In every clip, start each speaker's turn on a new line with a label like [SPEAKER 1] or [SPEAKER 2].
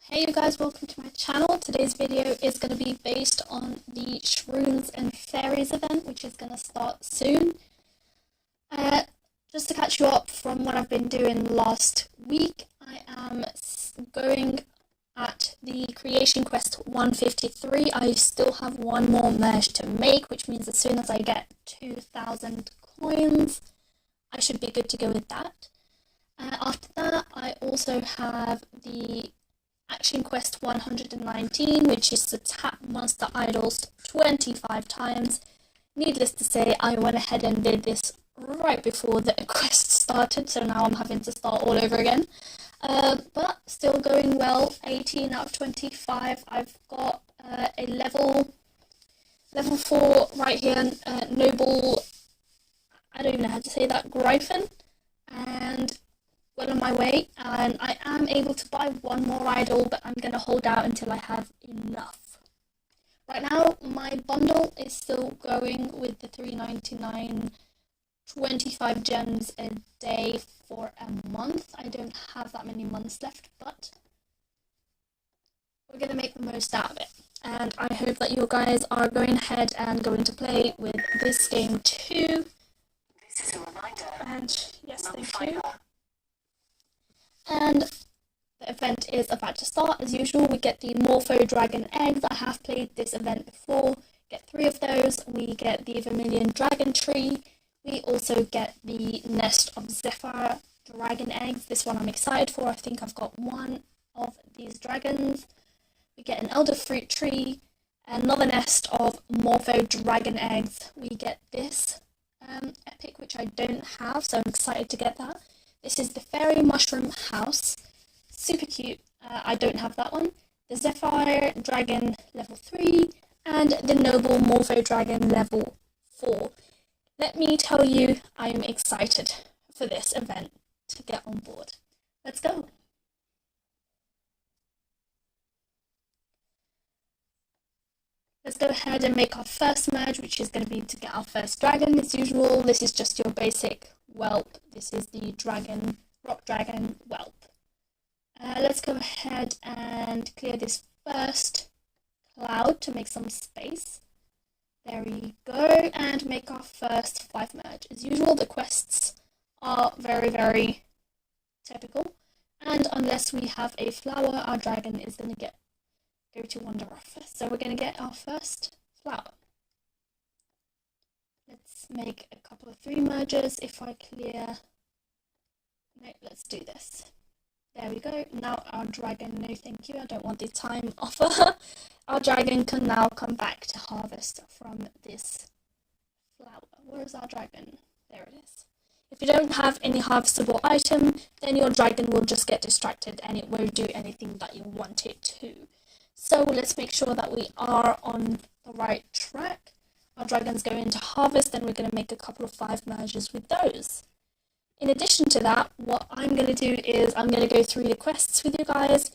[SPEAKER 1] Hey you guys, welcome to my channel. Today's video is going to be based on the Shrooms and Fairies event, which is going to start soon. Just to catch you up from what I've been doing last week, I am going at the Creation Quest 153. I still have one more merge to make, which means as soon as I get 2,000 coins, I should be good to go with that. After that, I also have the Action Quest 119, which is to tap monster idols 25 times. Needless to say, I went ahead and did this right before the quest started, so now I'm having to start all over again. But still going well, 18 out of 25. I've got a level 4 right here, Noble, I don't even know how to say that, Gryphon, and well on my way, and I am able to buy one more idol, but I'm going to hold out until I have enough. Right now, my bundle is still going with the 3.99, 25 gems a day for a month. I don't have that many months left, but we're going to make the most out of it. And I hope that you guys are going ahead and going to play with this game too.
[SPEAKER 2] This is a reminder.
[SPEAKER 1] And yes, thank you. And the event is about to start. As usual, we get the Morpho Dragon eggs. I have played this event before. Get 3 of those. We get the Vermilion Dragon Tree. We also get the Nest of Zephyr Dragon eggs. This one I'm excited for. I think I've got one of these dragons. We get an Elder Fruit Tree. Another nest of Morpho Dragon eggs. We get this epic, which I don't have, so I'm excited to get that. This is the Fairy Mushroom House. Super cute. I don't have that one. The Zephyr Dragon level 3 and the Noble Morpho Dragon level 4. Let me tell you, I am excited for this event to get on board. Let's go. Let's go ahead and make our first merge, which is going to be to get our first dragon. As usual, this is just your basic whelp. This is the dragon, rock dragon whelp. Let's go ahead and clear this first cloud to make some space. There we go, and make our first 5 merge. As usual, the quests are very, very typical, and unless we have a flower, our dragon is going to go to wander off. So we're going to get our first flower. Let's make a couple of 3 merges. If I clear... No, let's do this. There we go. Now our dragon, no thank you, I don't want the time offer. Our dragon can now come back to harvest from this flower. Where is our dragon? There it is. If you don't have any harvestable item, then your dragon will just get distracted and it won't do anything that you want it to. So let's make sure that we are on the right track. Our dragon's going to harvest, and we're going to make a couple of 5 merges with those. In addition to that, what I'm going to do is I'm going to go through the quests with you guys.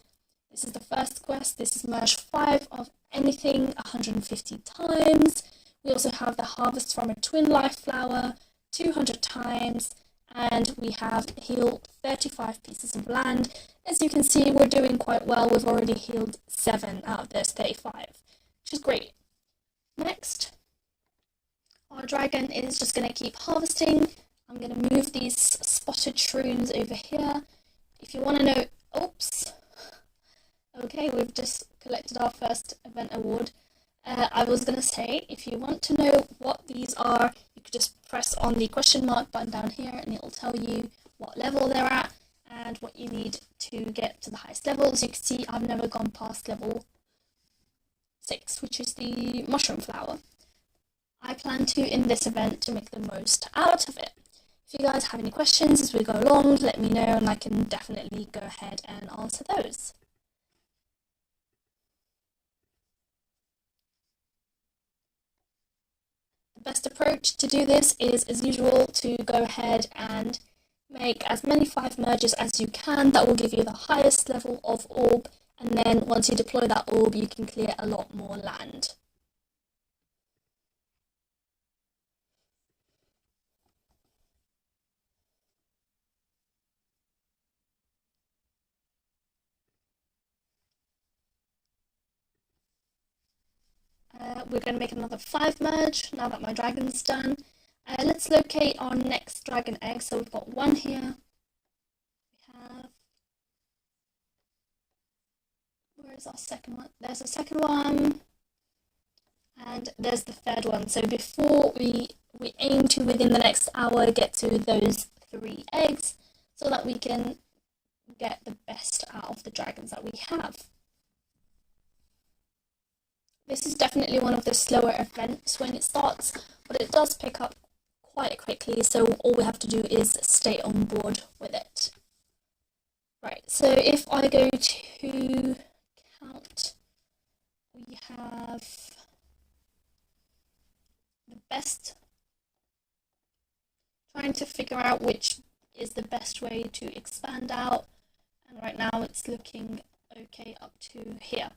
[SPEAKER 1] This is the first quest. This is merge 5 of anything 150 times. We also have the harvest from a twin life flower 200 times. And we have heal 35 pieces of land. As you can see, we're doing quite well. We've already healed 7 out of those 35, which is great. Next, our dragon is just going to keep harvesting. I'm going to move these spotted shrooms over here. If you want to know... Oops. Okay, we've just collected our first event award. I was going to say, if you want to know what these are, you could just press on the question mark button down here and it will tell you what level they're at and what you need to get to the highest level. As you can see, I've never gone past level 6, which is the mushroom flower. I plan to, in this event, to make the most out of it. If you guys have any questions as we go along, let me know and I can definitely go ahead and answer those. The best approach to do this is, as usual, to go ahead and make as many 5 merges as you can. That will give you the highest level of orb, and then once you deploy that orb, you can clear a lot more land. we're going to make another 5 merge now that my dragon's done. Let's locate our next dragon egg. So we've got one here. Where is our second one? There's a second one. And there's the third one. So before we aim to, within the next hour, get to those 3 eggs so that we can get the best out of the dragons that we have. This is definitely one of the slower events when it starts, but it does pick up quite quickly, so all we have to do is stay on board with it. Right, so if I go to count, we have the best, trying to figure out which is the best way to expand out, and right now it's looking okay up to here.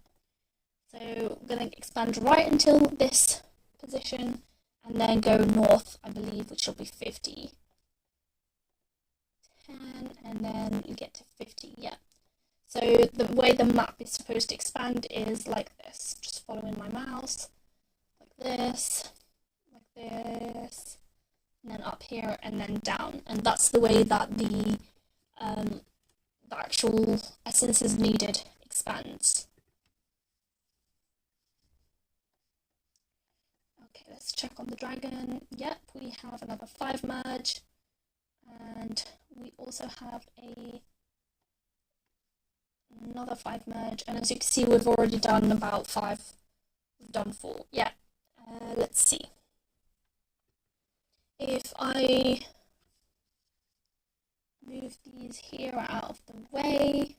[SPEAKER 1] So I'm going to expand right until this position and then go north, I believe, which will be 50. 10, and then you get to 50, yeah. So the way the map is supposed to expand is like this, just following my mouse, like this, and then up here, and then down. And that's the way that the actual essences needed expands. Okay, let's check on the dragon. Yep, we have another 5 merge, and we also have another 5 merge, and as you can see, we've already done about 5. We've done 4. Yeah. Let's see. If I move these here out of the way,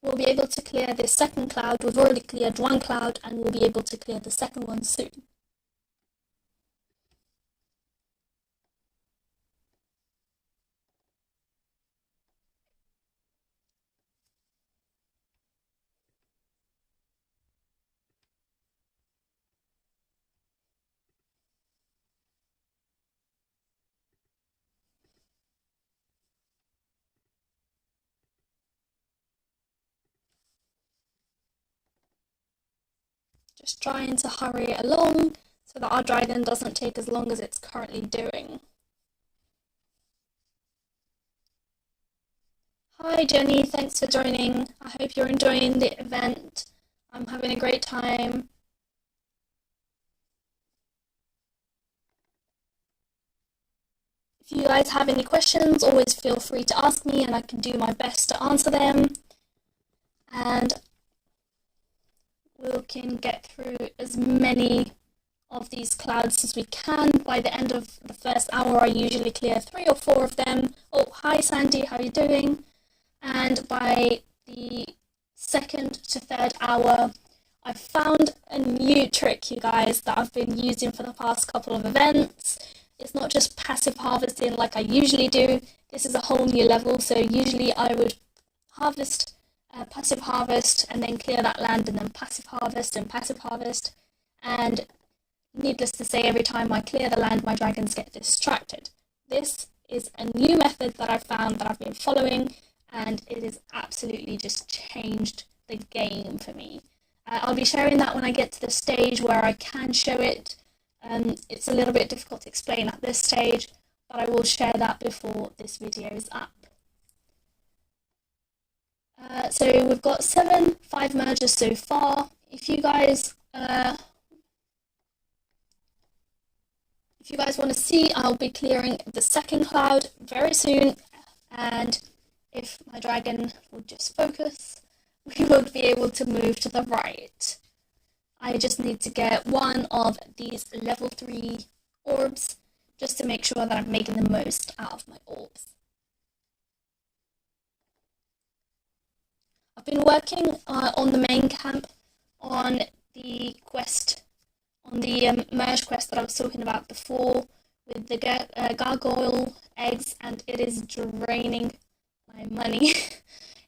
[SPEAKER 1] we'll be able to clear this second cloud. We've already cleared one cloud, and we'll be able to clear the second one soon. Just trying to hurry it along so that our dragon doesn't take as long as it's currently doing. Hi Jenny, thanks for joining. I hope you're enjoying the event. I'm having a great time. If you guys have any questions, always feel free to ask me and I can do my best to answer them. And we can get through as many of these clouds as we can. By the end of the first hour, I usually clear 3 or 4 of them. Oh, hi Sandy, how are you doing? And by the second to third hour, I found a new trick, you guys, that I've been using for the past couple of events. It's not just passive harvesting like I usually do. This is a whole new level. So usually I would harvest, passive harvest, and then clear that land, and then passive harvest and passive harvest. And needless to say, every time I clear the land, my dragons get distracted. This is a new method that I found that I've been following, and it has absolutely just changed the game for me. I'll be sharing that when I get to the stage where I can show it. It's a little bit difficult to explain at this stage, but I will share that before this video is up. So we've got 5 mergers so far. If you guys want to see, I'll be clearing the second cloud very soon, and if my dragon will just focus, we will be able to move to the right. I just need to get one of these level 3 orbs just to make sure that I'm making the most out of my orbs. I've been working on the main camp on the quest, on the merge quest that I was talking about before with the gargoyle eggs, and it is draining my money.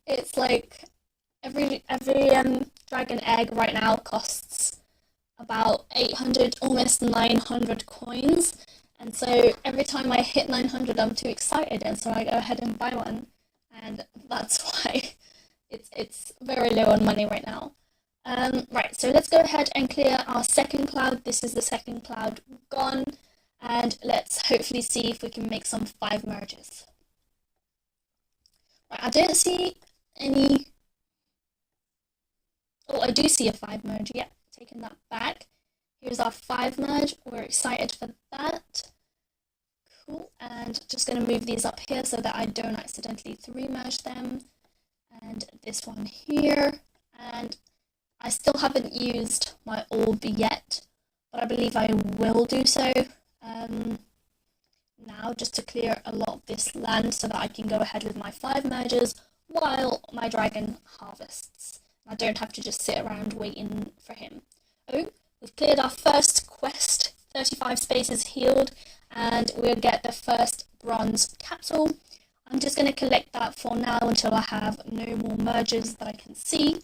[SPEAKER 1] It's like every dragon egg right now costs about 800, almost 900 coins, and so every time I hit 900 I'm too excited, and so I go ahead and buy one, and that's why it's very low on money right now. Right, so let's go ahead and clear our second cloud. This is the second cloud gone. And let's hopefully see if we can make some 5 merges. Right, I don't see any... Oh, I do see a 5 merge. Yeah, taking that back. Here's our 5 merge. We're excited for that. Cool. And just going to move these up here so that I don't accidentally 3 merge them. And this one here. And I still haven't used my orb yet, but I believe I will do so now, just to clear a lot of this land so that I can go ahead with my 5 merges while my dragon harvests. I don't have to just sit around waiting for him. Oh, we've cleared our first quest, 35 spaces healed, and we'll get the first bronze capsule. I'm just going to collect that for now until I have no more merges that I can see.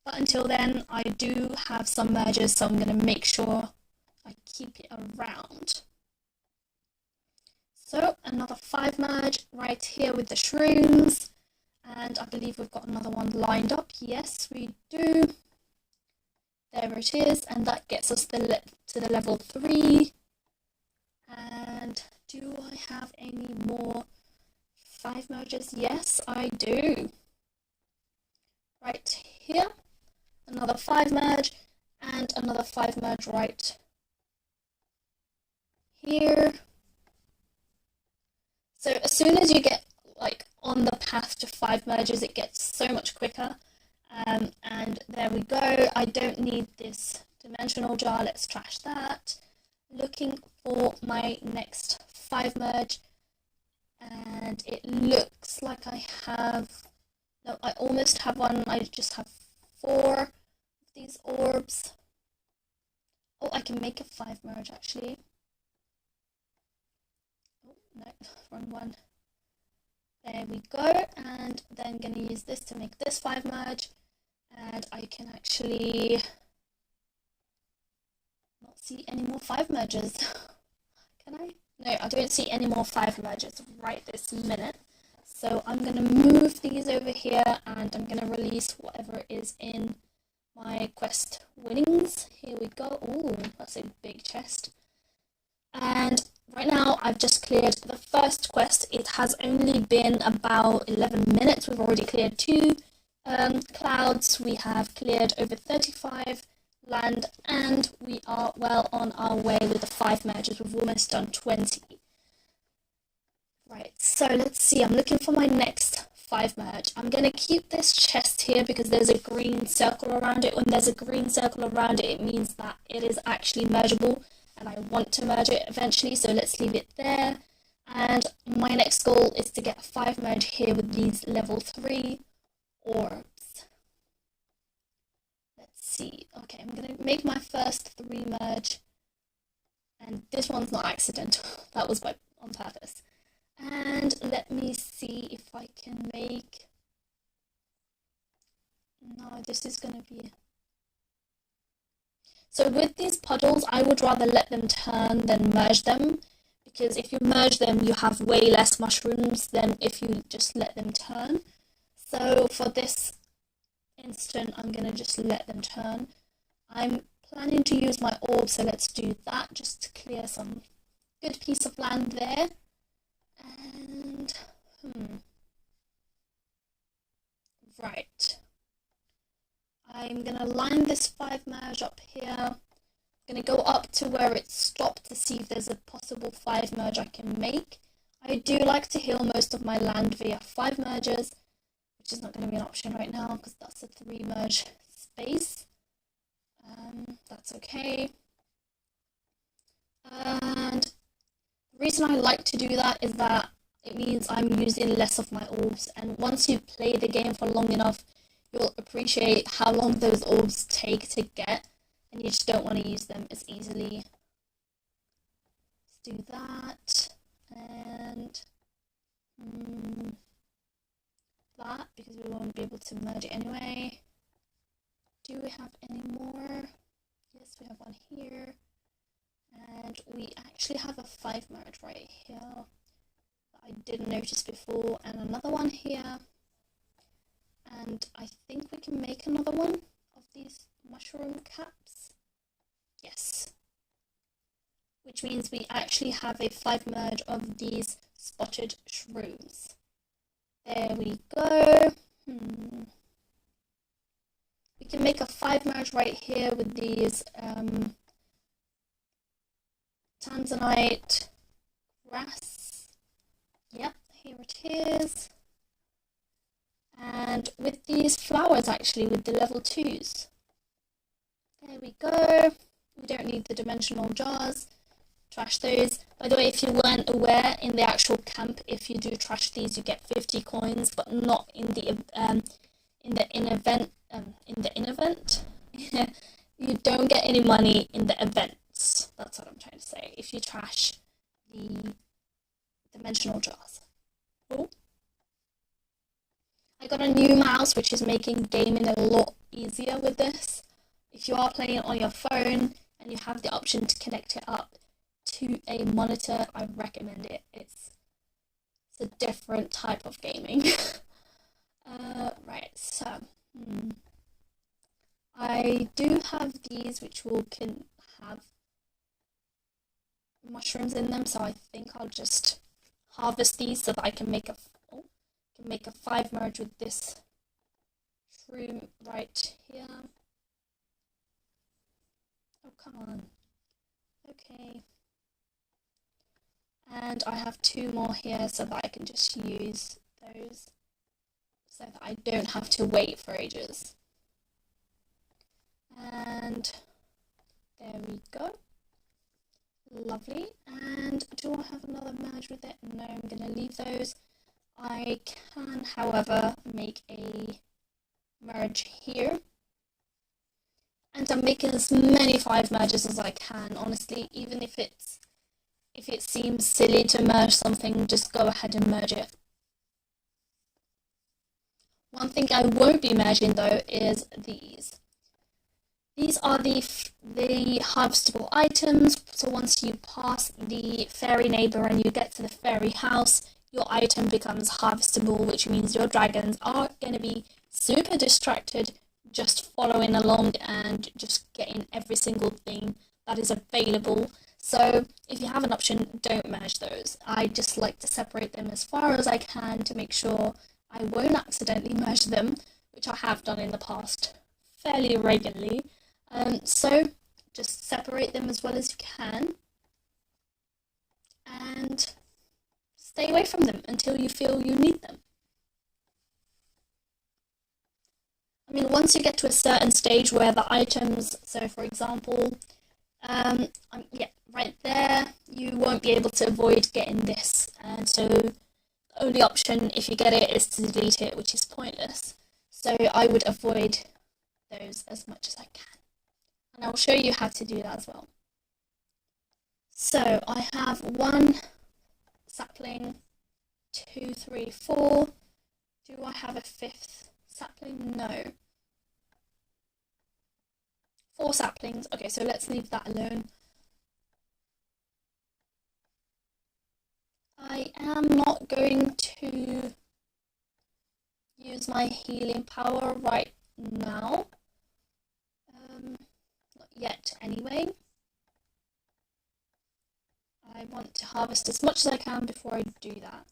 [SPEAKER 1] But until then, I do have some merges, so I'm going to make sure I keep it around. So, another 5 merge right here with the shrooms. And I believe we've got another one lined up. Yes, we do. There it is. And that gets us to the level 3. And do I have any more 5 merges? Yes, I do. Right here. Another 5 merge. And another 5 merge right here. So as soon as you get on the path to 5 merges, it gets so much quicker. And there we go. I don't need this dimensional jar. Let's trash that. Looking for my next 5 merge. And it looks like I have... No, I almost have one. I just have 4 of these orbs. Oh, I can make a 5 merge actually. Oh, no, wrong one. There we go, and then going to use this to make this 5 merge, and I can actually not see any more 5 merges. Can I? No, I don't see any more 5 merges right this minute. So I'm going to move these over here, and I'm going to release whatever is in my quest winnings. Here we go. Oh, that's a big chest. And right now I've just cleared the first quest. It has only been about 11 minutes. We've already cleared 2 clouds. We have cleared over 35 land, and we are well on our way with the 5 merges. We've almost done 20. Right, so let's see. I'm looking for my next 5 merge. I'm going to keep this chest here because there's a green circle around it. When there's a green circle around it, it means that it is actually mergeable, and I want to merge it eventually, so let's leave it there. And my next goal is to get a 5 merge here with these level 3 orbs. Let's see. Okay, I'm going to make my first 3 merge, and this one's not accidental. That was on purpose. And let me see if I can make... No, this is going to be... So with these puddles, I would rather let them turn than merge them, because if you merge them, you have way less mushrooms than if you just let them turn. So for this instant, I'm going to just let them turn. I'm planning to use my orb, so let's do that, just to clear some good piece of land there. And, right. I'm going to line this 5 merge up here. I'm going to go up to where it stopped to see if there's a possible 5 merge I can make. I do like to heal most of my land via 5 merges, which is not going to be an option right now because that's a 3 merge space. That's okay. And the reason I like to do that is that it means I'm using less of my orbs, and once you play the game for long enough, you'll appreciate how long those orbs take to get, and you just don't want to use them as easily. Let's do that, and that, because we won't be able to merge it anyway. Do we have any more? Yes, we have one here. And we actually have a 5 merge right here that I didn't notice before, and another one here. And I think we can make another one of these mushroom caps. Yes. Which means we actually have a 5 merge of these spotted shrooms. There we go. We can make a 5 merge right here with these tanzanite grass. Yep, here it is. And with these flowers, actually, with the level 2s. There we go. We don't need the dimensional jars. Trash those. By the way, if you weren't aware, in the actual camp, if you do trash these, you get 50 coins, but not in the event. You don't get any money in the events. That's what I'm trying to say. If you trash the dimensional jars. Oh. I got a new mouse, which is making gaming a lot easier with this. If you are playing on your phone and you have the option to connect it up to a monitor, I recommend it. It's a different type of gaming. Right, so I do have these which can have mushrooms in them, so I think I'll just harvest these so that I can make a 5 merge with this shroom right here. Oh, come on. Okay. And I have 2 more here so that I can just use those so that I don't have to wait for ages. And there we go. Lovely. And do I have another merge with it? No, I'm going to leave those. I can, however, make a merge here. And I'm making as many 5 merges as I can, honestly. Even if it seems silly to merge something, just go ahead and merge it. One thing I won't be merging though is these. These are the harvestable items. So once you pass the fairy neighbor and you get to the fairy house, your item becomes harvestable, which means your dragons are going to be super distracted just following along and just getting every single thing that is available. So if you have an option, don't merge those. I just like to separate them as far as I can to make sure I won't accidentally merge them, which I have done in the past fairly regularly. So just separate them as well as you can and stay away from them until you feel you need them. I mean, once you get to a certain stage where the items, so for example, right there, you won't be able to avoid getting this. And so the only option, if you get it, is to delete it, which is pointless. So I would avoid those as much as I can. And I'll show you how to do that as well. So I have 1 sapling, 2, 3, 4. Do I have a 5th sapling? No. 4 saplings. Okay, so let's leave that alone. I am not going to use my healing power right now. Not yet anyway. I want to harvest as much as I can before I do that.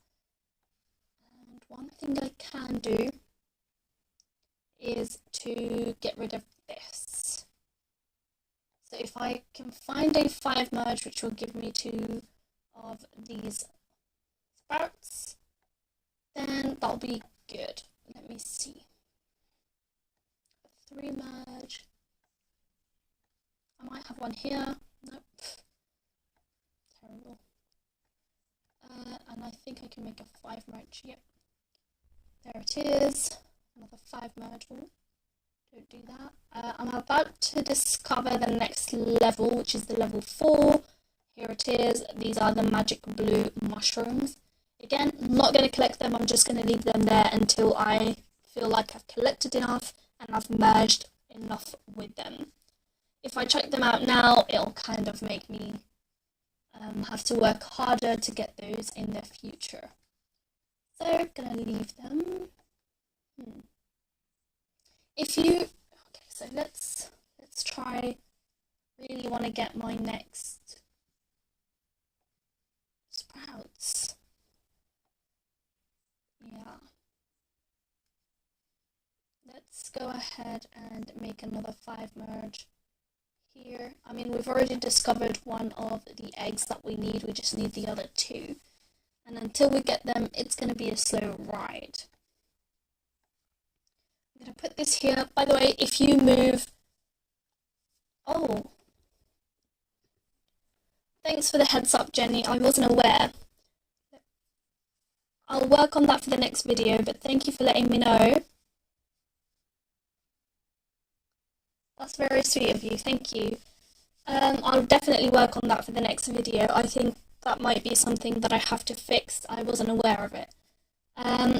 [SPEAKER 1] And one thing I can do is to get rid of this. So if I can find a 5 merge, which will give me 2 of these sprouts, then that'll be good. Let me see. 3 merge. I might have one here. Nope. Terrible. And I think I can make a 5 merge. Yep. There it is. Another 5 merge. Ooh, don't do that. I'm about to discover the next level, which is the level 4. Here it is. These are the magic blue mushrooms. Again, I'm not going to collect them. I'm just going to leave them there until I feel like I've collected enough and I've merged enough with them. If I check them out now, it'll kind of make me have to work harder to get those in the future. So I'm going to leave them. If you... Okay, so let's get my next sprouts. Yeah. Let's go ahead and make another 5 merge here. I mean, we've already discovered one of the eggs that we need. We just need the other 2. And until we get them, it's going to be a slow ride. I'm going to put this here. By the way, if you move... Oh. Thanks for the heads up, Jenny. I wasn't aware. I'll work on that for the next video, but thank you for letting me know. That's very sweet of you, thank you. I'll definitely work on that for the next video. I think that might be something that I have to fix. I wasn't aware of it.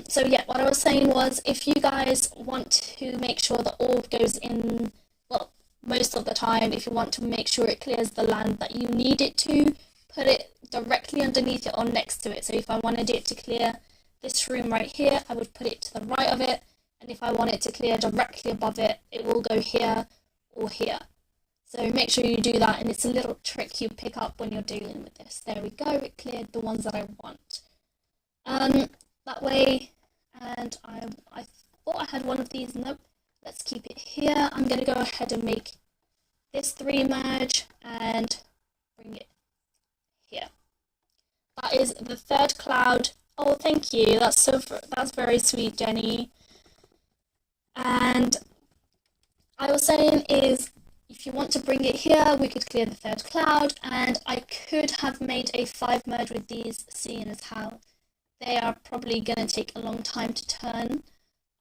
[SPEAKER 1] So yeah, what I was saying was, if you guys want to make sure the orb goes in, well, most of the time, if you want to make sure it clears the land that you need it to, put it directly underneath it or next to it. So if I wanted it to clear this room right here, I would put it to the right of it. And if I want it to clear directly above it, it will go here or here. So make sure you do that, and it's a little trick you pick up when you're dealing with this. There we go, it cleared the ones that I want. That way, and I thought I had one of these, nope, let's keep it here. I'm going to go ahead and make this 3 merge and bring it here. That is the 3rd cloud. Oh, thank you, that's very sweet, Jenny. And I was saying is, if you want to bring it here, we could clear the 3rd cloud, and I could have made a 5 merge with these, seeing as how they are probably going to take a long time to turn.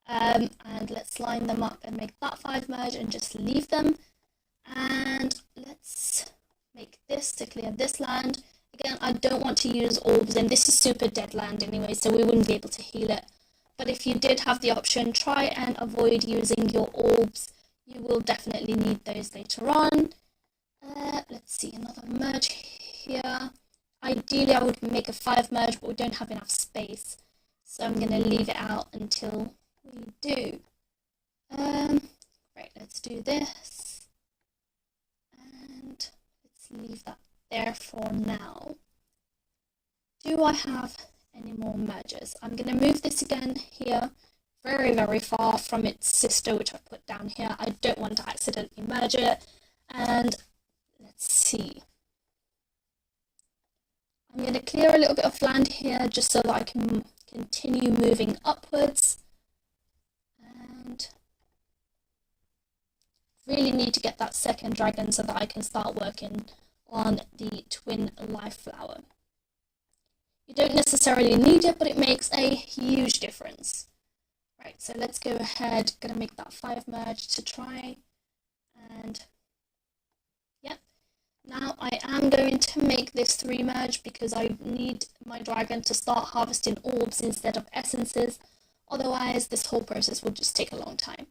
[SPEAKER 1] And let's line them up and make that 5 merge and just leave them. And let's make this to clear this land. Again, I don't want to use orbs, and this is super dead land anyway, so we wouldn't be able to heal it. But if you did have the option, try and avoid using your orbs. You will definitely need those later on. Let's see, another merge here. Ideally, I would make a 5 merge, but we don't have enough space. So I'm going to leave it out until we do. Right, let's do this. And let's leave that there for now. Do I have any more merges? I'm going to move this again here, very, very far from its sister, which I put down here. I don't want to accidentally merge it. And let's see. I'm going to clear a little bit of land here just so that I can continue moving upwards. And really need to get that 2nd dragon so that I can start working on the twin life flower. You don't necessarily need it, but it makes a huge difference. Right, so let's go ahead, gonna make that 5 merge to try, and yep. Now I am going to make this 3 merge because I need my dragon to start harvesting orbs instead of essences, otherwise this whole process will just take a long time.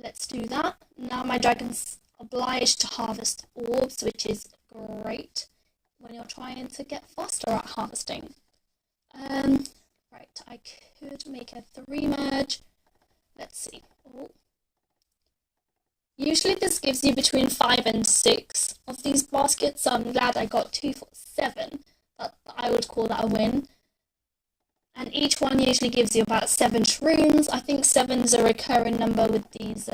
[SPEAKER 1] Let's do that. Now my dragon's obliged to harvest orbs, which is great when you're trying to get faster at harvesting. Right, I could make a 3 merge. Let's see. Oh. Usually this gives you between 5 and 6 of these baskets, so I'm glad I got 2 for 7. I would call that a win. And each one usually gives you about 7 shrooms. I think 7 is a recurring number with these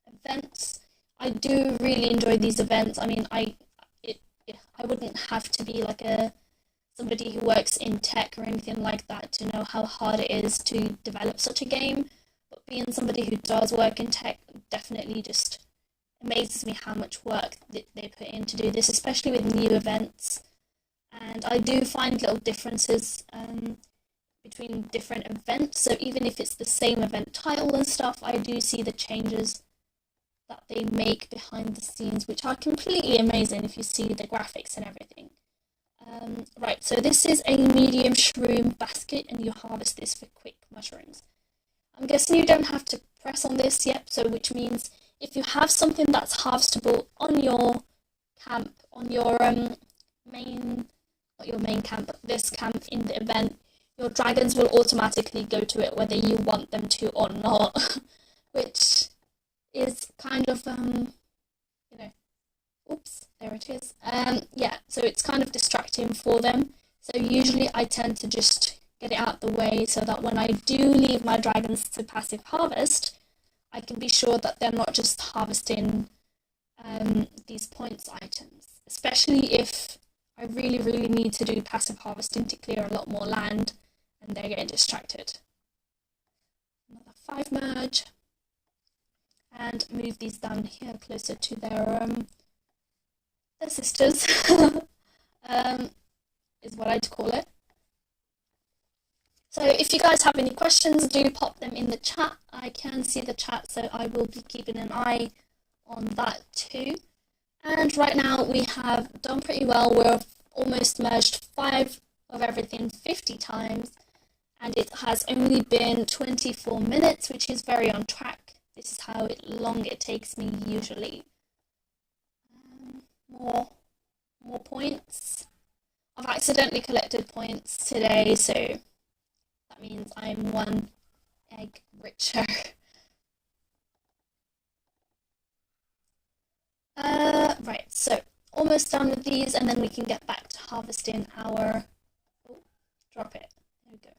[SPEAKER 1] events. I do really enjoy these events. I mean, I wouldn't have to be like somebody who works in tech or anything like that to know how hard it is to develop such a game. But being somebody who does work in tech definitely just amazes me how much work they put in to do this, especially with new events. And I do find little differences between different events. So even if it's the same event title and stuff, I do see the changes that they make behind the scenes, which are completely amazing if you see the graphics and everything. Right, so this is a medium shroom basket, and you harvest this for quick mushrooms. I'm guessing you don't have to press on this yet, so which means if you have something that's harvestable on your camp, on your main, not your main camp, but this camp in the event, your dragons will automatically go to it whether you want them to or not, which is kind of, Oops, there it is. Yeah, so it's kind of distracting for them. So usually I tend to just get it out the way so that when I do leave my dragons to passive harvest, I can be sure that they're not just harvesting these points items, especially if I really need to do passive harvesting to clear a lot more land and they're getting distracted. Another 5 merge, and move these down here closer to their sisters, is what I'd call it. So if you guys have any questions, do pop them in the chat. I can see the chat, so I will be keeping an eye on that too. And right now we have done pretty well. We're almost merged 5 of everything 50 times, and it has only been 24 minutes, which is very on track. This is how long it takes me usually. More points. I've accidentally collected points today, so that means I'm 1 egg richer. Right, so almost done with these, and then we can get back to harvesting our... Oh, drop it. There we go.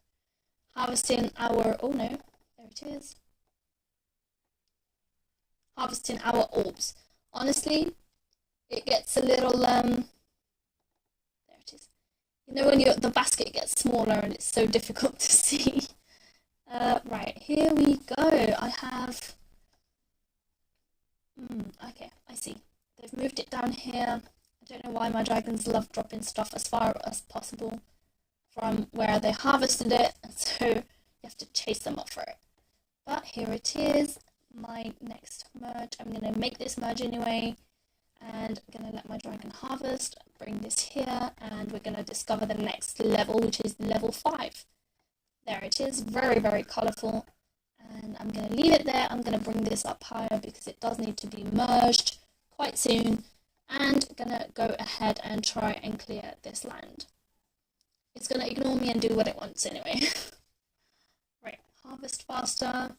[SPEAKER 1] Harvesting our... Oh no, there it is. Harvesting our orbs. Honestly, it gets a little... There it is. You know when the basket gets smaller and it's so difficult to see. Right, here we go. I have... okay, I see. They've moved it down here. I don't know why my dragons love dropping stuff as far as possible from where they harvested it, so you have to chase them up for it. But here it is, my next merge. I'm going to make this merge anyway, and I'm going to let my dragon harvest, bring this here, and we're going to discover the next level, which is level 5. There it is, very colourful. And I'm going to leave it there. I'm going to bring this up higher because it does need to be merged quite soon. And I'm going to go ahead and try and clear this land. It's going to ignore me and do what it wants anyway. Right, harvest faster.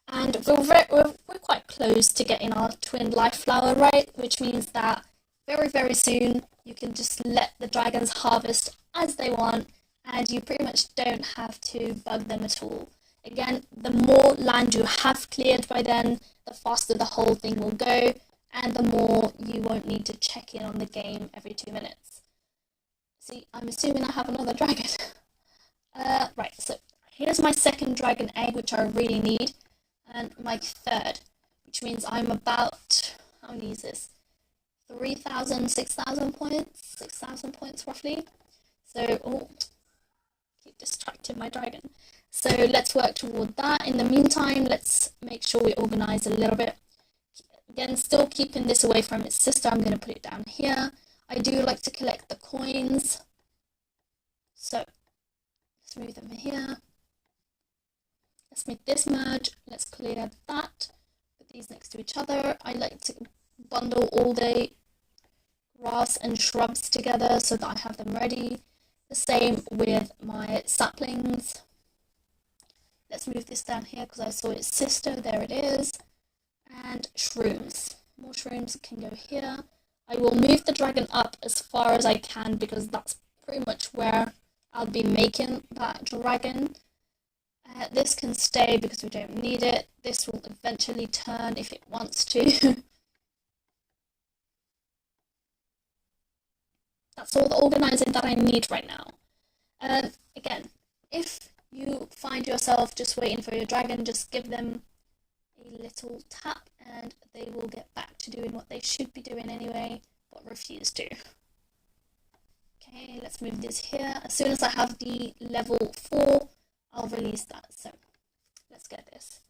[SPEAKER 1] And we're quite close to getting our twin life flower right, which means that very soon you can just let the dragons harvest as they want, and you pretty much don't have to bug them at all. Again, the more land you have cleared by then, the faster the whole thing will go, and the more you won't need to check in on the game every 2 minutes. See, I'm assuming I have another dragon. Right, so here's my second dragon egg, which I really need, and my third, which means I'm about, how many is this? 3,000, 6,000 points? 6,000 points roughly. So, oh, keep distracting my dragon. So let's work toward that. In the meantime, let's make sure we organize a little bit. Again, still keeping this away from its sister, I'm going to put it down here. I do like to collect the coins. So let's move them here. Let's make this merge. Let's clear that. Put these next to each other. I like to bundle all the grass and shrubs together so that I have them ready. The same with my saplings. Let's move this down here because I saw its sister. There it is. And shrooms. More shrooms can go here. I will move the dragon up as far as I can because that's pretty much where I'll be making that dragon. This can stay because we don't need it. This will eventually turn if it wants to. That's all the organizing that I need right now. Again, if you find yourself just waiting for your dragon, just give them a little tap and they will get back to doing what they should be doing anyway, but refuse to. Okay, let's move this here. As soon as I have the level 4, I'll release that. So let's get this.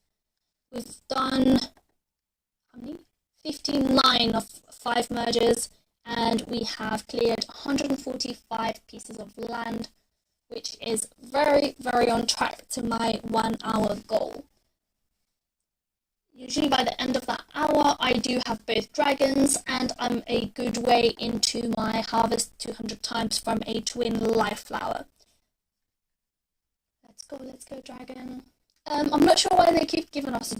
[SPEAKER 1] We've done, how many? 59 of 5 merges, and we have cleared 145 pieces of land, which is very on track to my 1 hour goal. Usually by the end of that hour, I do have both dragons, and I'm a good way into my harvest 200 times from a twin life flower. Let's go, dragon. I'm not sure why they keep giving us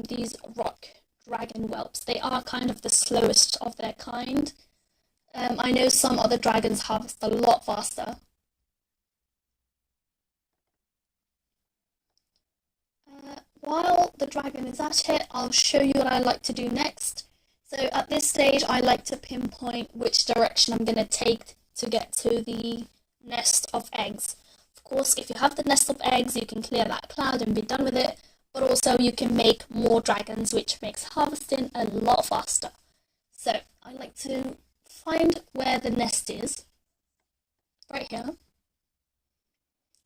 [SPEAKER 1] these rock dragon whelps. They are kind of the slowest of their kind. I know some other dragons harvest a lot faster. While the dragon is at it, I'll show you what I like to do next. So at this stage, I like to pinpoint which direction I'm going to take to get to the nest of eggs. Of course, if you have the nest of eggs, you can clear that cloud and be done with it, but also you can make more dragons, which makes harvesting a lot faster. So I like to find where the nest is, right here,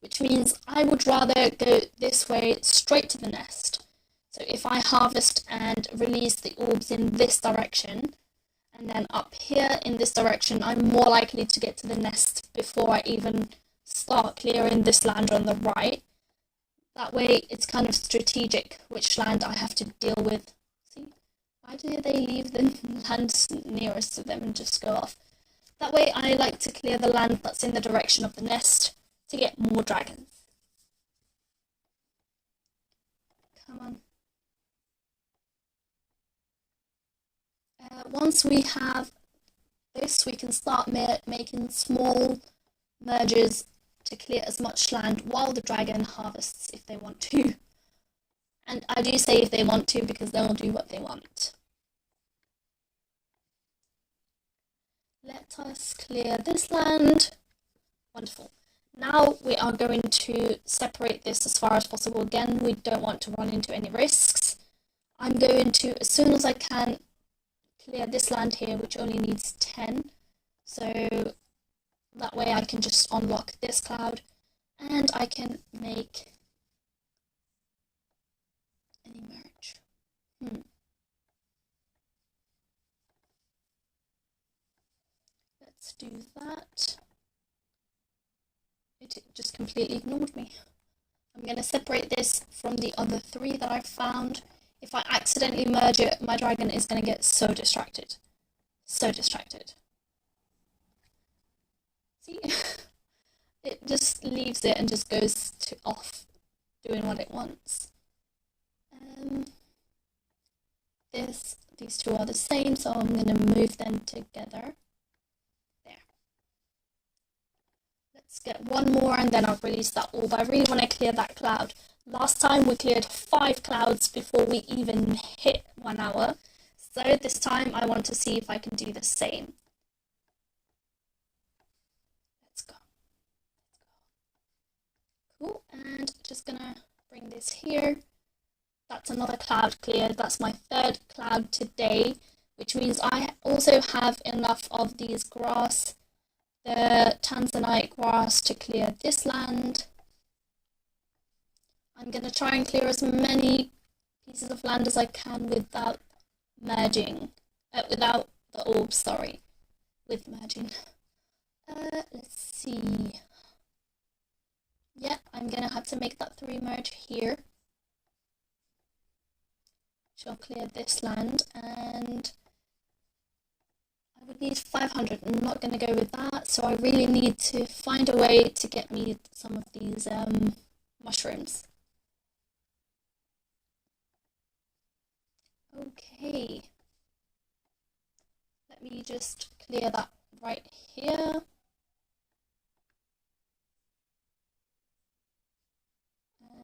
[SPEAKER 1] which means I would rather go this way straight to the nest. So if I harvest and release the orbs in this direction, and then up here in this direction, I'm more likely to get to the nest before I even start clearing this land on the right. That way it's kind of strategic which land I have to deal with. See, why do they leave the land nearest to them and just go off? That way I like to clear the land that's in the direction of the nest to get more dragons. Come on. Once we have this, we can start making small merges to clear as much land while the dragon harvests if they want to. And I do say if they want to because they'll do what they want. Let us clear this land. Wonderful. Now we are going to separate this as far as possible. Again, we don't want to run into any risks. I'm going to, as soon as I can, clear this land here, which only needs 10. So that way I can just unlock this cloud and I can make an emerge. Let's do that. It just completely ignored me. I'm going to separate this from the other 3 that I've found. If I accidentally merge it, my dragon is going to get so distracted. So distracted. See? It just leaves it and just goes off doing what it wants. These 2 are the same, so I'm going to move them together. There. Let's get 1 more and then I'll release that orb. I really want to clear that cloud. Last time we cleared 5 clouds before we even hit 1 hour. So this time I want to see if I can do the same. Let's go. Cool, and just gonna bring this here. That's another cloud cleared. That's my 3rd cloud today, which means I also have enough of these grass, the tanzanite grass, to clear this land. I'm going to try and clear as many pieces of land as I can without merging, without the orbs, sorry, with merging. Let's see. Yeah, I'm going to have to make that 3 merge here. She'll clear this land, and I would need 500. I'm not going to go with that, so I really need to find a way to get me some of these mushrooms. Okay. Let me just clear that right here.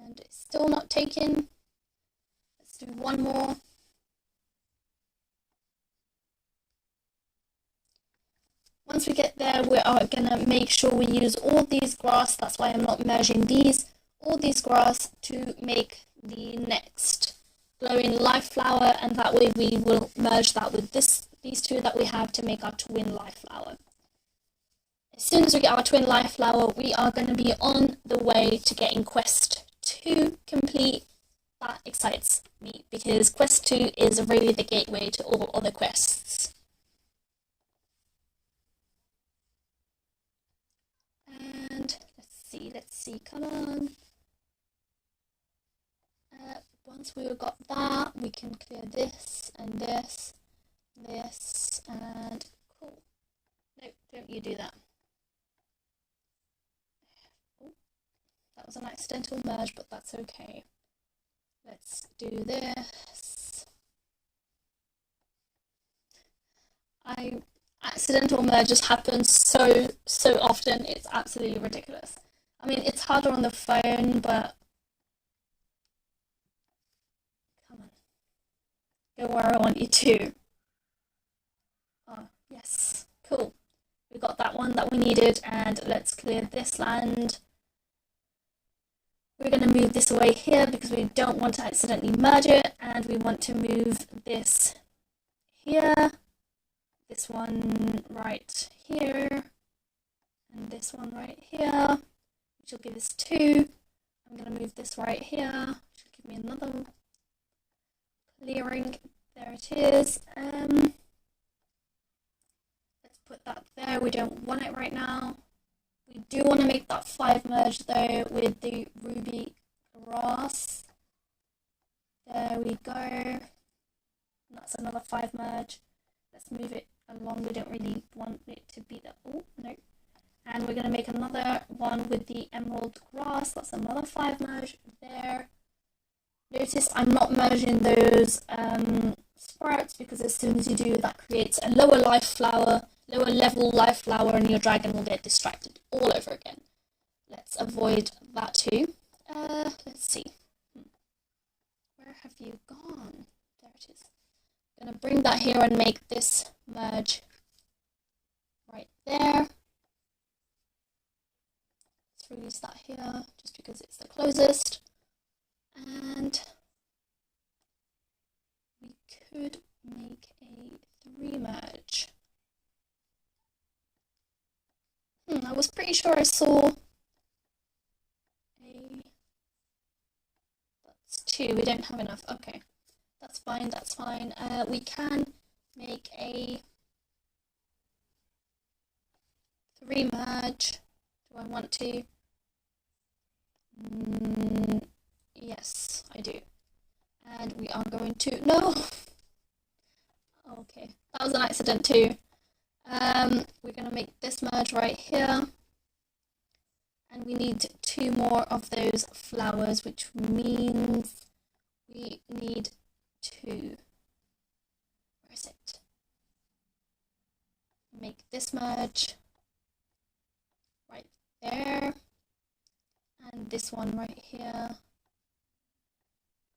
[SPEAKER 1] And it's still not taken. Let's do 1 more. Once we get there, we are going to make sure we use all these grass. That's why I'm not merging these. All these grass to make the next glowing life flower, and that way we will merge that with these 2 that we have to make our twin life flower. As soon as we get our twin life flower, we are going to be on the way to getting quest 2 complete. That excites me because quest 2 is really the gateway to all other quests. And let's see, come on. Once we've got that, we can clear this and this, and cool. No, don't you do that. Oh, that was an accidental merge, but that's okay. Let's do this. Accidental merges happen so often, it's absolutely ridiculous. I mean, it's harder on the phone, but come on, go where I want you to. Oh, yes, cool. We got that one that we needed, and let's clear this land. We're going to move this away here because we don't want to accidentally merge it, and we want to move this here, this one right here, and this one right here, which will give us 2. I'm going to move this right here, which will give me another clearing. There it is. Let's put that there. We don't want it right now. We do want to make that 5 merge though with the ruby grass. There we go. That's another 5 merge. Let's move it along. We don't really want it to be the, oh no. And we're going to make another one with the emerald grass. That's another 5 merge there. Notice I'm not merging those sprouts, because as soon as you do, that creates a lower level life flower, and your dragon will get distracted all over again. Let's avoid that too. Let's see. Where have you gone? There it is. I'm going to bring that here and make this merge right there. Let's release that here just because it's the closest. And we could make a 3 merge. I was pretty sure I saw a... That's 2, we don't have enough. Okay, that's fine, that's fine. We can make a 3 merge. Do I want to? Yes, I do. And we are going to... No! Okay, that was an accident too. We're going to make this merge right here. And we need 2 more of those flowers, which means we need 2. Where is it? Make this merge right there. And this one right here.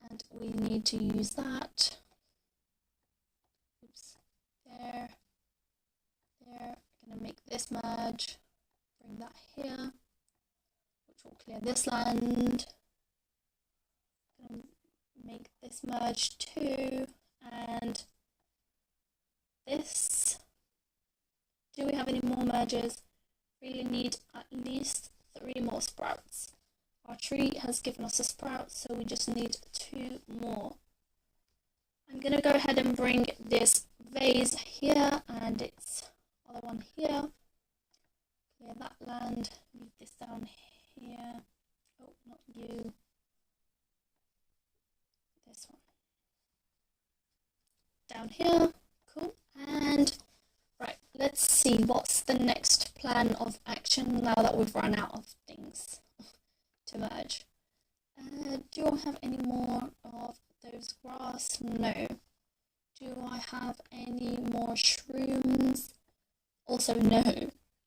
[SPEAKER 1] And we need to use that. Oops. There. There. I'm going to make this merge. Bring that here. Which will clear this land. I'm going to make this merge too. And this. Do we have any more merges? Really need at least 3 more sprouts. Our tree has given us a sprout, so we just need 2 more. I'm going to go ahead and bring this vase here and its other one here. Clear that land, leave this down here. Oh, not you. This one. Down here. Cool. And right, let's see what's the next plan of action now that we've run out of things to merge. Do I have any more of those grass? No. Do I have any more shrooms? Also no.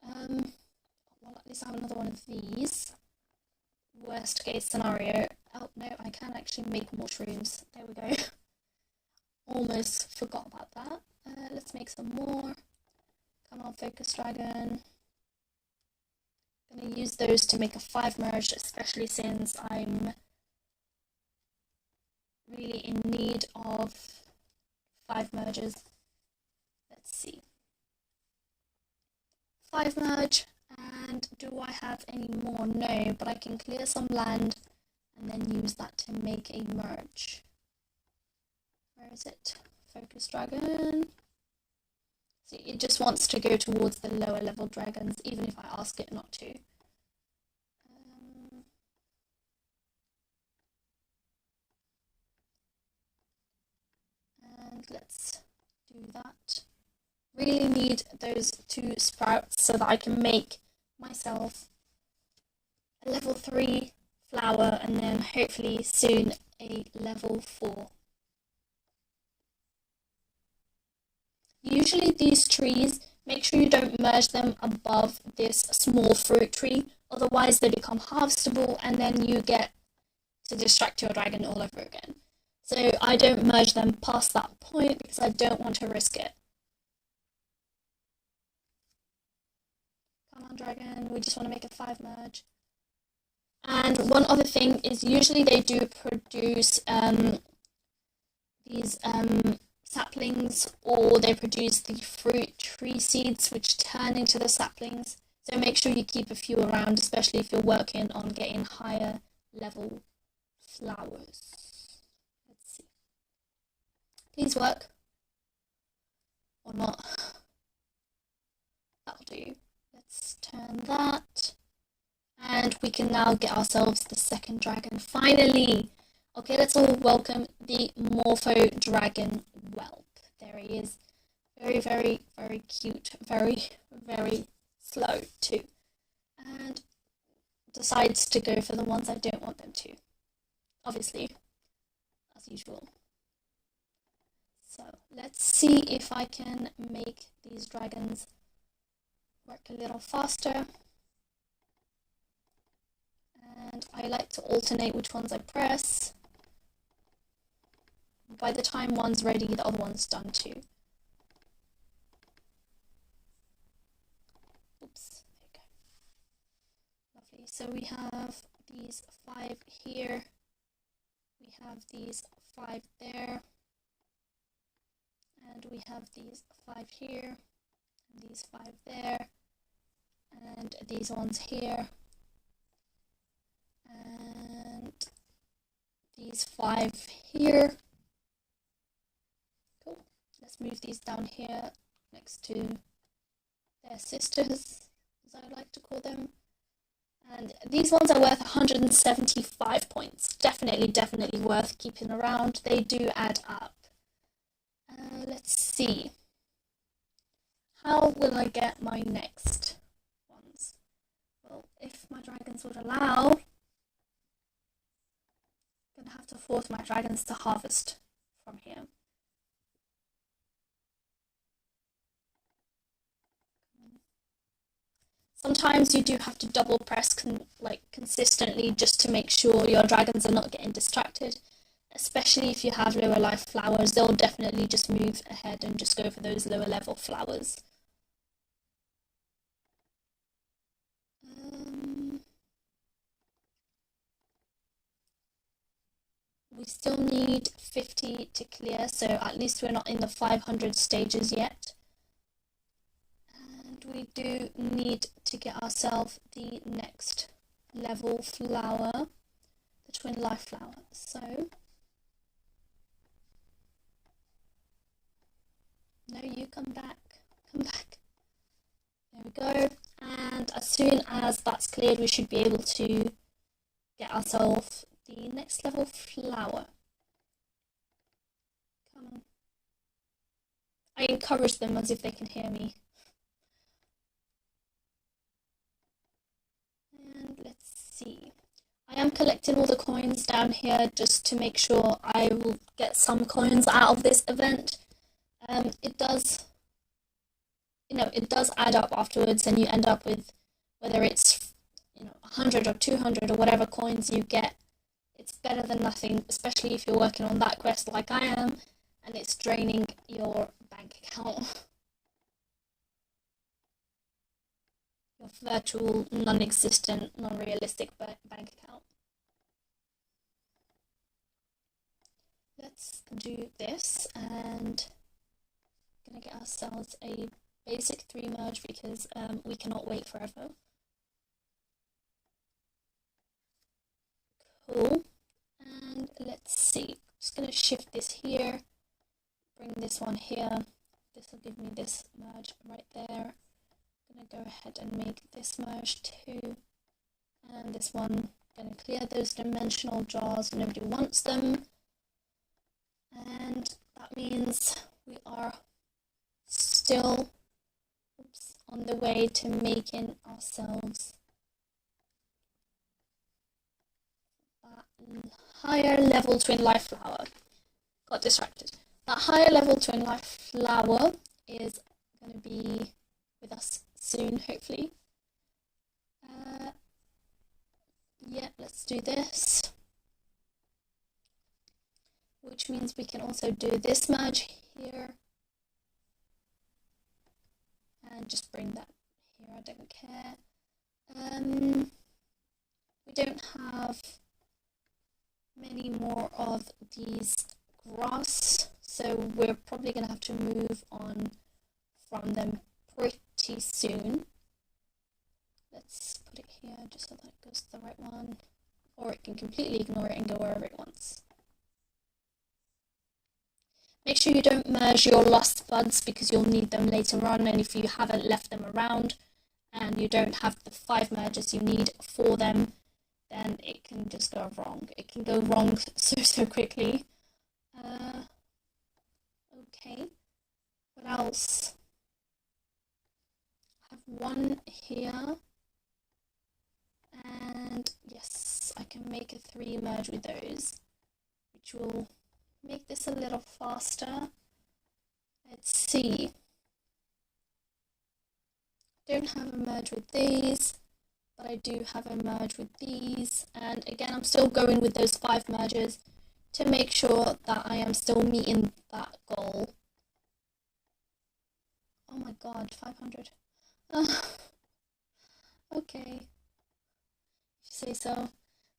[SPEAKER 1] Well, at least I have another one of these. Worst case scenario. Oh no, I can actually make more shrooms. There we go. Almost forgot about that. Let's make some more. Come on, focus dragon. I'm going to use those to make a 5 merge, especially since I'm really in need of 5 merges. Let's see. 5 merge, and do I have any more? No, but I can clear some land and then use that to make a merge. Where is it? Focus dragon. See, it just wants to go towards the lower level dragons, even if I ask it not to. And let's do that. Really need those 2 sprouts so that I can make myself a level 3 flower and then hopefully soon a level 4. usually these trees, make sure you don't merge them above this small fruit tree, otherwise they become harvestable and then you get to distract your dragon all over again. So I don't merge them past that point because I don't want to risk it. Come on, dragon, we just want to make a 5 merge. And one other thing is usually they do produce these saplings, or they produce the fruit tree seeds which turn into the saplings. So make sure you keep a few around, especially if you're working on getting higher level flowers. Let's see. Please work. Or not. That'll do. Let's turn that. And we can now get ourselves the second dragon, finally! Okay, let's all welcome the Morpho Dragon Whelp. There he is. Very, very, very cute. Very, very slow too. And decides to go for the ones I don't want them to. Obviously, as usual. So, let's see if I can make these dragons work a little faster. And I like to alternate which ones I press. By the time one's ready, the other one's done too. Oops, there you go. Lovely. So we have these 5 here. We have these 5 there. And we have these 5 here. And these 5 there. And these ones here. And these 5 here. Cool. Let's move these down here next to their sisters, as I like to call them. And these ones are worth 175 points. Definitely worth keeping around. They do add up. Let's see. How will I get my next ones? Well, if my dragons would allow, I'm gonna have to force my dragons to harvest from here. Sometimes you do have to double press consistently just to make sure your dragons are not getting distracted, especially if you have lower life flowers. They'll definitely just move ahead and just go for those lower level flowers. We still need 50 to clear, so at least we're not in the 500 stages yet. And we do need to get ourselves the next level flower, the twin life flower. So, no, you come back, come back. There we go. And as soon as that's cleared, we should be able to get ourselves the next level flower. Come on. I encourage them as if they can hear me. And let's see. I am collecting all the coins down here just to make sure I will get some coins out of this event. It does add up afterwards, and you end up with, whether it's 100 or 200 or whatever coins you get, it's better than nothing, especially if you're working on that quest like I am and it's draining your bank account. Your virtual, non-existent, non-realistic bank account. Let's do this, and I'm gonna get ourselves a basic 3 merge because we cannot wait forever. Cool. And let's see, I'm just going to shift this here, bring this one here. This will give me this merge right there. I'm going to go ahead and make this merge too. And this one, I'm going to clear those dimensional jars, nobody wants them. And that means we are still on the way to making ourselves that higher level twin life flower. Got distracted. That higher level twin life flower is going to be with us soon, hopefully. Yeah, let's do this. Which means we can also do this merge here. And just bring that here, I don't care. We don't have many more of these grass, so we're probably going to have to move on from them pretty soon. Let's put it here just so that it goes to the right one, or it can completely ignore it and go wherever it wants. Make sure you don't merge your lost buds because you'll need them later on, and if you haven't left them around and you don't have the 5 merges you need for them, then it can just go wrong. It can go wrong so quickly. Okay, what else? I have one here, and yes, I can make a 3 merge with those, which will make this a little faster. Let's see. I don't have a merge with these, but I do have a merge with these, and again I'm still going with those 5 merges to make sure that I am still meeting that goal. Oh my god, 500. Okay, if you say so.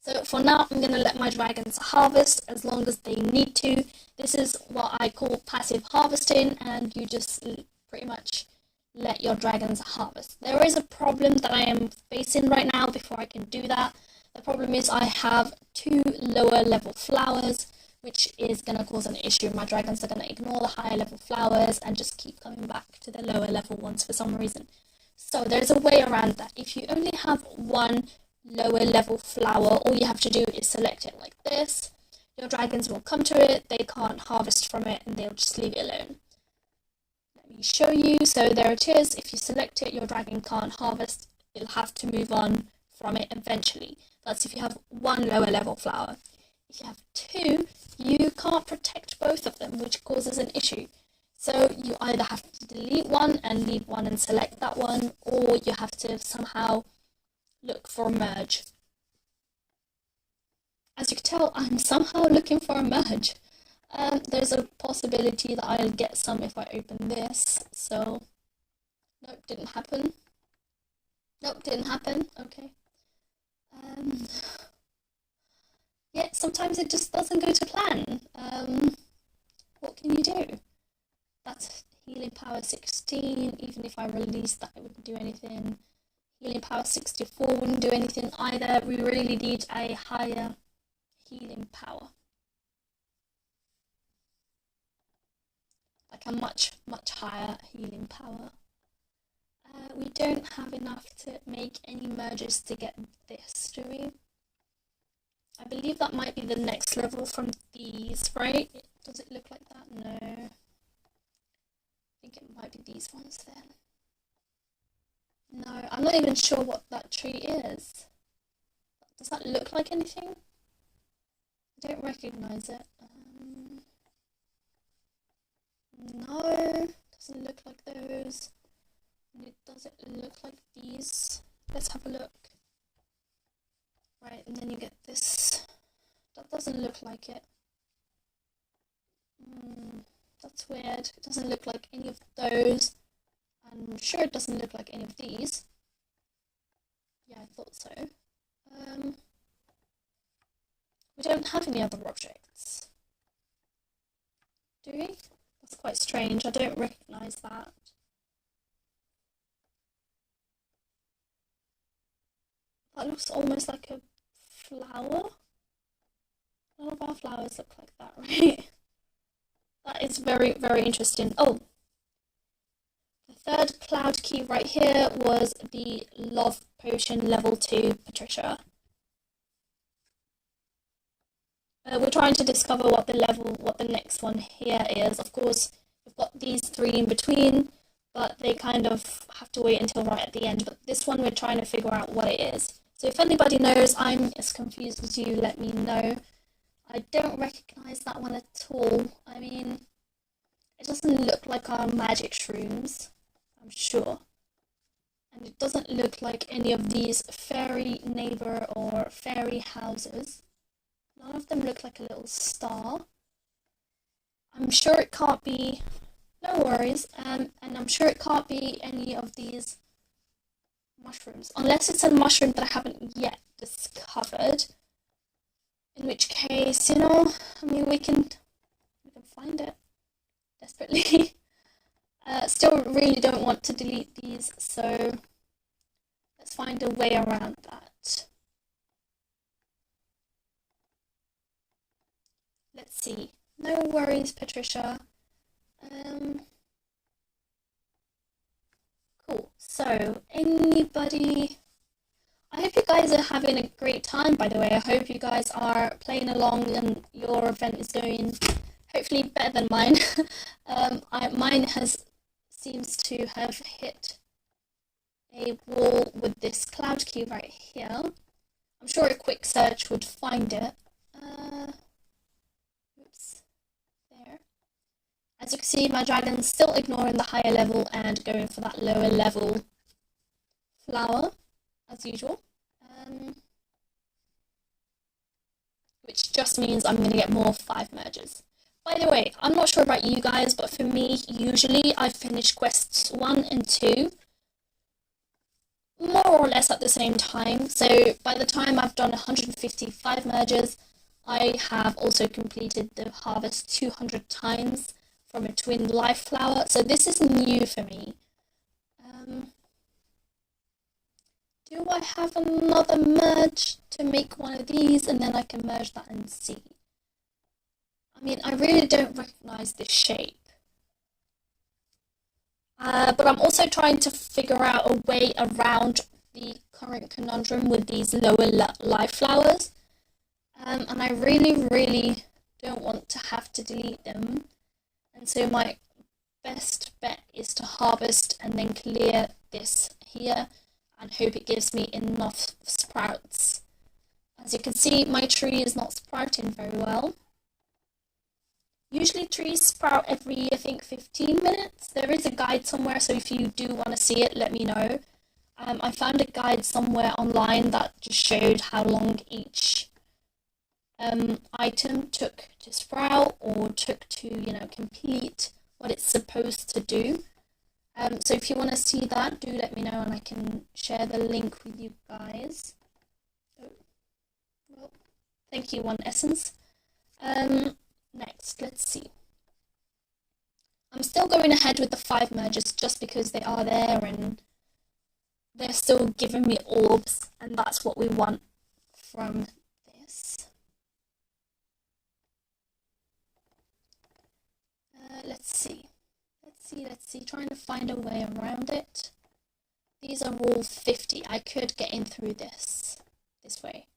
[SPEAKER 1] So for now, I'm going to let my dragons harvest as long as they need to. This is what I call passive harvesting, and you just pretty much let your dragons harvest. There is a problem that I am facing right now before I can do that. The problem is I have 2 lower level flowers, which is going to cause an issue. My dragons are going to ignore the higher level flowers and just keep coming back to the lower level ones for some reason. So there's a way around that. If you only have 1 lower level flower, all you have to do is select it like this. Your dragons will come to it, they can't harvest from it, and they'll just leave it alone. Let me show you. So there it is. If you select it, your dragon can't harvest. You'll have to move on from it eventually. That's if you have 1 lower level flower. If you have 2, you can't protect both of them, which causes an issue. So you either have to delete one and leave one and select that one, or you have to somehow look for a merge. As you can tell, I'm somehow looking for a merge. There's a possibility that I'll get some if I open this. So, nope, didn't happen. Nope, didn't happen. Okay. Yeah, sometimes it just doesn't go to plan. What can you do? That's healing power 16. Even if I release that, it wouldn't do anything. Healing power 64 wouldn't do anything either. We really need a higher healing power. Like a much higher healing power. We don't have enough to make any merges to get this, do we? I believe that might be the next level from these, right? Does it look like that? No. I think it might be these ones then. No, I'm not even sure what that tree is. Does that look like anything? I don't recognize it. No, doesn't look like those. And does it look like these? Let's have a look. Right, and then you get this. That doesn't look like it. That's weird. It doesn't look like any of those. I'm sure it doesn't look like any of these. Yeah, I thought so. We don't have any other objects. Do we? That's quite strange. I don't recognize that. That looks almost like a flower. All of our flowers look like that, right? That is very interesting. Oh, the third cloud key right here was the love potion level 2 Patricia. We're trying to discover what the next one here is. Of course, we've got these 3 in between, but they kind of have to wait until right at the end. But this one, we're trying to figure out what it is. So if anybody knows, I'm as confused as you, let me know. I don't recognize that one at all. I mean, It doesn't look like our magic shrooms, I'm sure. And it doesn't look like any of these fairy neighbor or fairy houses. None of them look like a little star. I'm sure it can't be, no worries, and I'm sure it can't be any of these mushrooms, unless it's a mushroom that I haven't yet discovered. In which case, you know, I mean, we can find it desperately. Still really don't want to delete these, so let's find a way around that. Let's see. No worries, Patricia. Cool. So, anybody? I hope you guys are having a great time, by the way. I hope you guys are playing along and your event is going hopefully better than mine. Mine seems to have hit a wall with this cloud key right here. I'm sure a quick search would find it. Oops, there. As you can see, my dragon's still ignoring the higher level and going for that lower level flower, as usual. Which just means I'm going to get more 5 merges. By the way, I'm not sure about you guys, but for me, usually I finish quests 1 and 2 more or less at the same time. So by the time I've done 155 merges, I have also completed the harvest 200 times from a twin life flower. So this is new for me. Do I have another merge to make one of these, and then I can merge that and see? I mean, I really don't recognize this shape. But I'm also trying to figure out a way around the current conundrum with these lower life flowers. And I really don't want to have to delete them. And so my best bet is to harvest and then clear this here and hope it gives me enough sprouts. As you can see, my tree is not sprouting very well. Usually trees sprout every, I think, 15 minutes. There is a guide somewhere, so if you do want to see it, let me know. I found a guide somewhere online that just showed how long each item took to sprout or took to, you know, complete what it's supposed to do. So if you want to see that, do let me know and I can share the link with you guys. Oh, well, thank you, One Essence. Next, let's see. I'm still going ahead with the 5 merges just because they are there and they're still giving me orbs, and that's what we want from this. Let's see. Trying to find a way around it. These are all 50. I could get in through this way.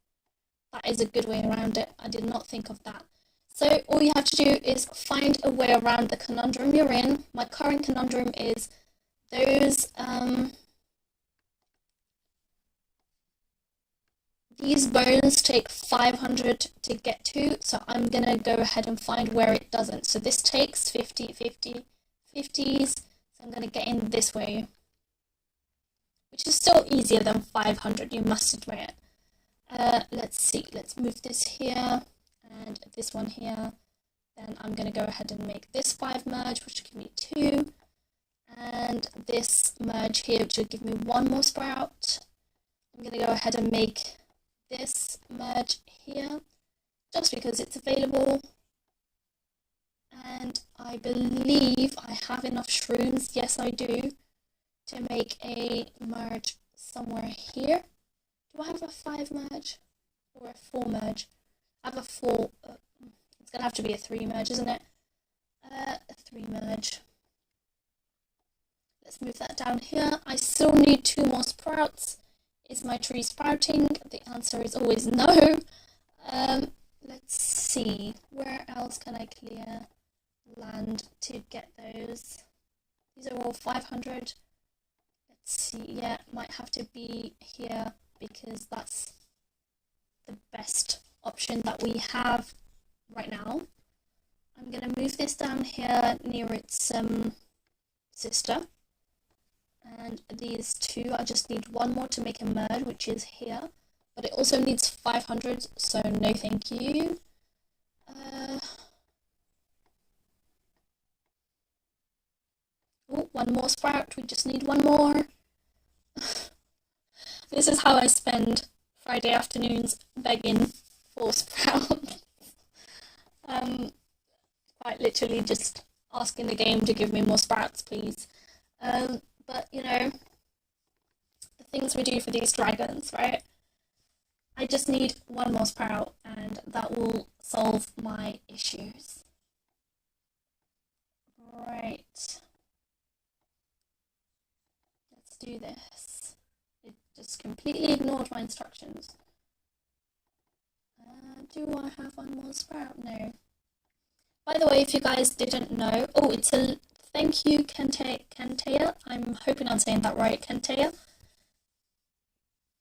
[SPEAKER 1] That is a good way around it. I did not think of that. So all you have to do is find a way around the conundrum you're in. My current conundrum is those, these bones take 500 to get to, so I'm going to go ahead and find where it doesn't. So this takes 50, 50, 50s, so I'm going to get in this way, which is still easier than 500, you must admit. Let's see, let's move this here. And this one here, then I'm going to go ahead and make this 5 merge, which will give me 2, and this merge here, which will give me 1 more sprout. I'm going to go ahead and make this merge here, just because it's available, and I believe I have enough shrooms, yes I do, to make a merge somewhere here. Do I have a 5 merge, or a 4 merge? I have a 4, it's going to have to be a 3 merge, isn't it? A 3 merge. Let's move that down here. I still need 2 more sprouts. Is my tree sprouting? The answer is always no. Let's see, where else can I clear land to get those? These are all 500. Let's see, yeah, might have to be here because that's the best option that we have right now. I'm going to move this down here near its sister. And these two, I just need one more to make a merge, which is here. But it also needs 500, so no thank you. Oh, one more sprout, we just need one more. This is how I spend Friday afternoons, begging for sprouts. Quite literally just asking the game to give me more sprouts, please. But you know, the things we do for these dragons, right? I just need one more sprout and that will solve my issues. Right. Let's do this. It just completely ignored my instructions. Do I have one more sprout? No. By the way, if you guys didn't know, oh, it's a thank you, Kentea. I'm hoping I'm saying that right, Kentea.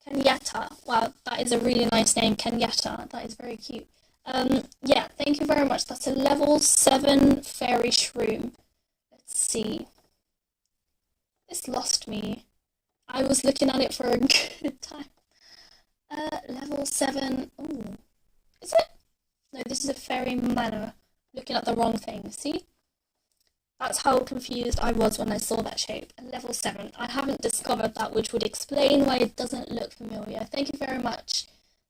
[SPEAKER 1] Kenyatta. Wow, that is a really nice name, Kenyatta. That is very cute. Yeah, thank you very much. That's a level 7 fairy shroom. Let's see. This lost me. I was looking at it for a good time. Level 7. Ooh. Is it? No, this is a fairy manor. Looking at the wrong thing. See? That's how confused I was when I saw that shape. Level 7. I haven't discovered that, which would explain why it doesn't look familiar. Thank you very much.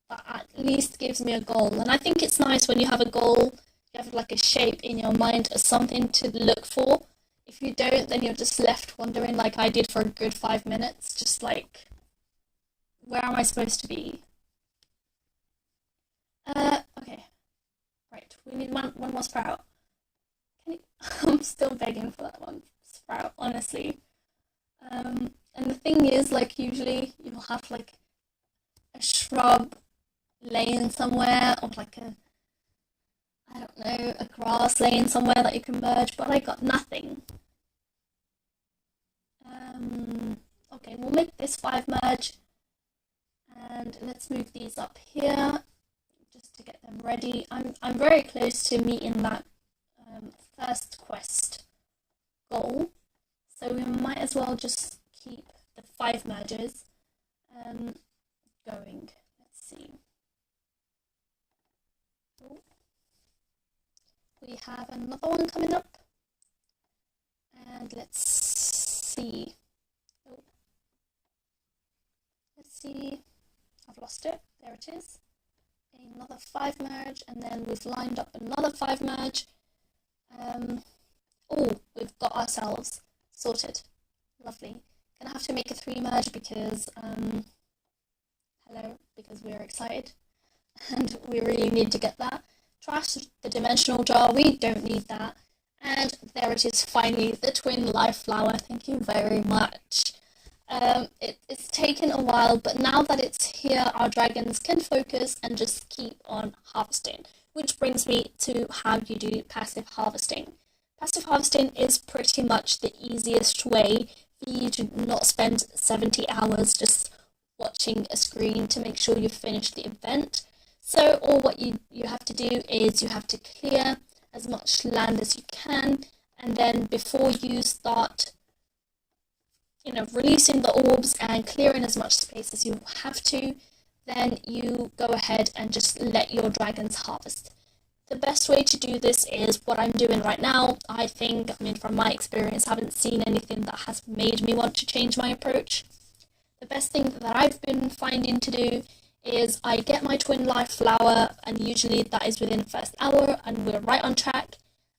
[SPEAKER 1] That at least gives me a goal. And I think it's nice when you have a goal, you have like a shape in your mind as something to look for. If you don't, then you're just left wondering, like I did for a good 5 minutes, just like, where am I supposed to be? Okay. Right, we need one more sprout. I'm still begging for that one sprout, honestly. And the thing is, like, usually you'll have like a shrub laying somewhere, or like I don't know, a grass laying somewhere that you can merge, but I got nothing. Okay, we'll make this 5 merge, and let's move these up here just to get them ready. I'm very close to meeting that first quest goal, so we might as well just keep the 5 merges going. Let's see. Oh. We have another one coming up, and let's see. Oh. Let's see. I've lost it. There it is. Another 5 merge, and then we've lined up another 5 merge. Oh, we've got ourselves sorted. Lovely. Gonna have to make a 3 merge because because we're excited and we really need to get that. Trash the dimensional jar, we don't need that. And there it is, finally, the twin life flower. Thank you very much. It's taken a while, but now that it's here, our dragons can focus and just keep on harvesting. Which brings me to how you do passive harvesting. Passive harvesting is pretty much the easiest way for you to not spend 70 hours just watching a screen to make sure you finish the event. So all what you have to do is you have to clear as much land as you can, and then before you start releasing the orbs and clearing as much space as you have to, then you go ahead and just let your dragons harvest. The best way to do this is what I'm doing right now. I mean, from my experience, I haven't seen anything that has made me want to change my approach. The best thing that I've been finding to do is I get my twin life flower, and usually that is within the first hour, and we're right on track.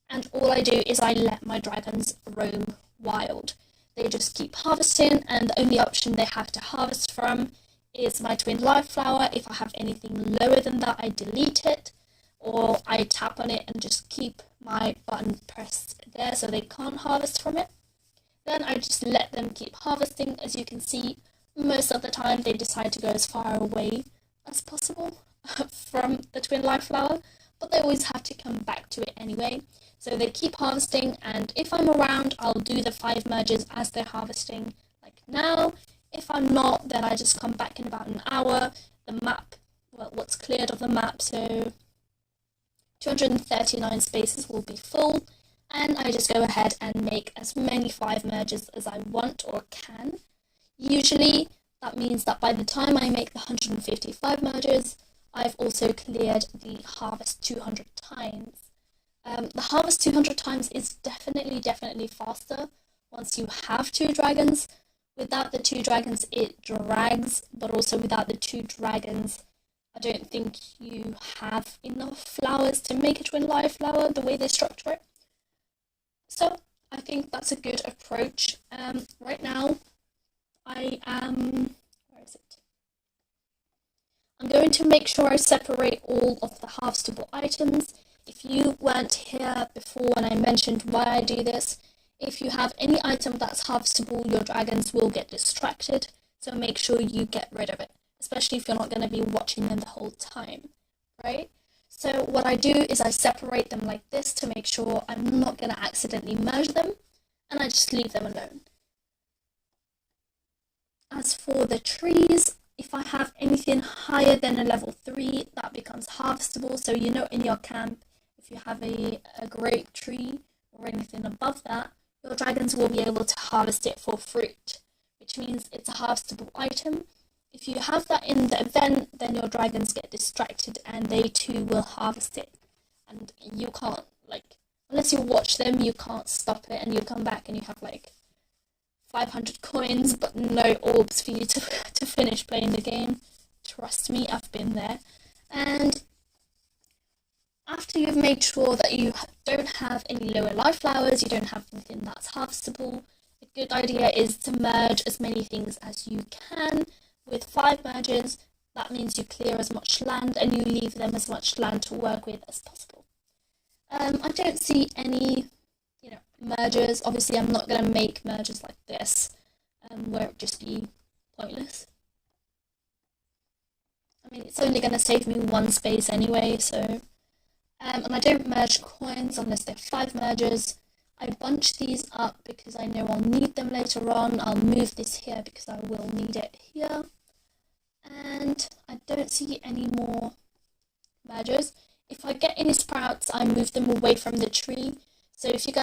[SPEAKER 1] And all I do is I let my dragons roam wild. They just keep harvesting, and the only option they have to harvest from is my twin life flower. If I have anything lower than that, I delete it, or I tap on it and just keep my button pressed there so they can't harvest from it. Then I just let them keep harvesting. As you can see, most of the time they decide to go as far away as possible from the twin life flower, but they always have to come back to it anyway. So they keep harvesting, and if I'm around, I'll do the 5 merges as they're harvesting, like now. If I'm not, then I just come back in about an hour. The map, what's cleared of the map, so 239 spaces will be full, and I just go ahead and make as many 5 merges as I want or can. Usually that means that by the time I make the 155 merges, I've also cleared the harvest 200 times. The harvest 200 times is definitely faster once you have 2 dragons. Without the 2 dragons it drags, but also without the 2 dragons I don't think you have enough flowers to make a twin live flower the way they structure it. So I think that's a good approach. Right now I am, where is it? I'm going to make sure I separate all of the harvestable items. If you weren't here before when I mentioned why I do this, if you have any item that's harvestable, your dragons will get distracted, so make sure you get rid of it, especially if you're not going to be watching them the whole time, right? So what I do is I separate them like this to make sure I'm not going to accidentally merge them, and I just leave them alone. As for the trees, if I have anything higher than a level 3, that becomes harvestable. So you know in your camp, if you have a grape tree or anything above that, your dragons will be able to harvest it for fruit, which means it's a harvestable item. If you have that in the event, then your dragons get distracted and they too will harvest it. And you can't, unless you watch them, you can't stop it, and you come back and you have 500 coins but no orbs for you to finish playing the game. Trust me, I've been there. And after you've made sure that you don't have any lower life flowers, you don't have anything that's harvestable, a good idea is to merge as many things as you can. With 5 merges, that means you clear as much land and you leave them as much land to work with as possible. I don't see any mergers. Obviously I'm not going to make mergers like this where it would just be pointless. I mean, it's only going to save me 1 space anyway, so and I don't merge coins unless they're 5 mergers. I bunch these up because I know I'll need them later on. I'll move this here because I will need it here, and I don't see any more mergers. If I get any sprouts, I move them away from the tree. So if you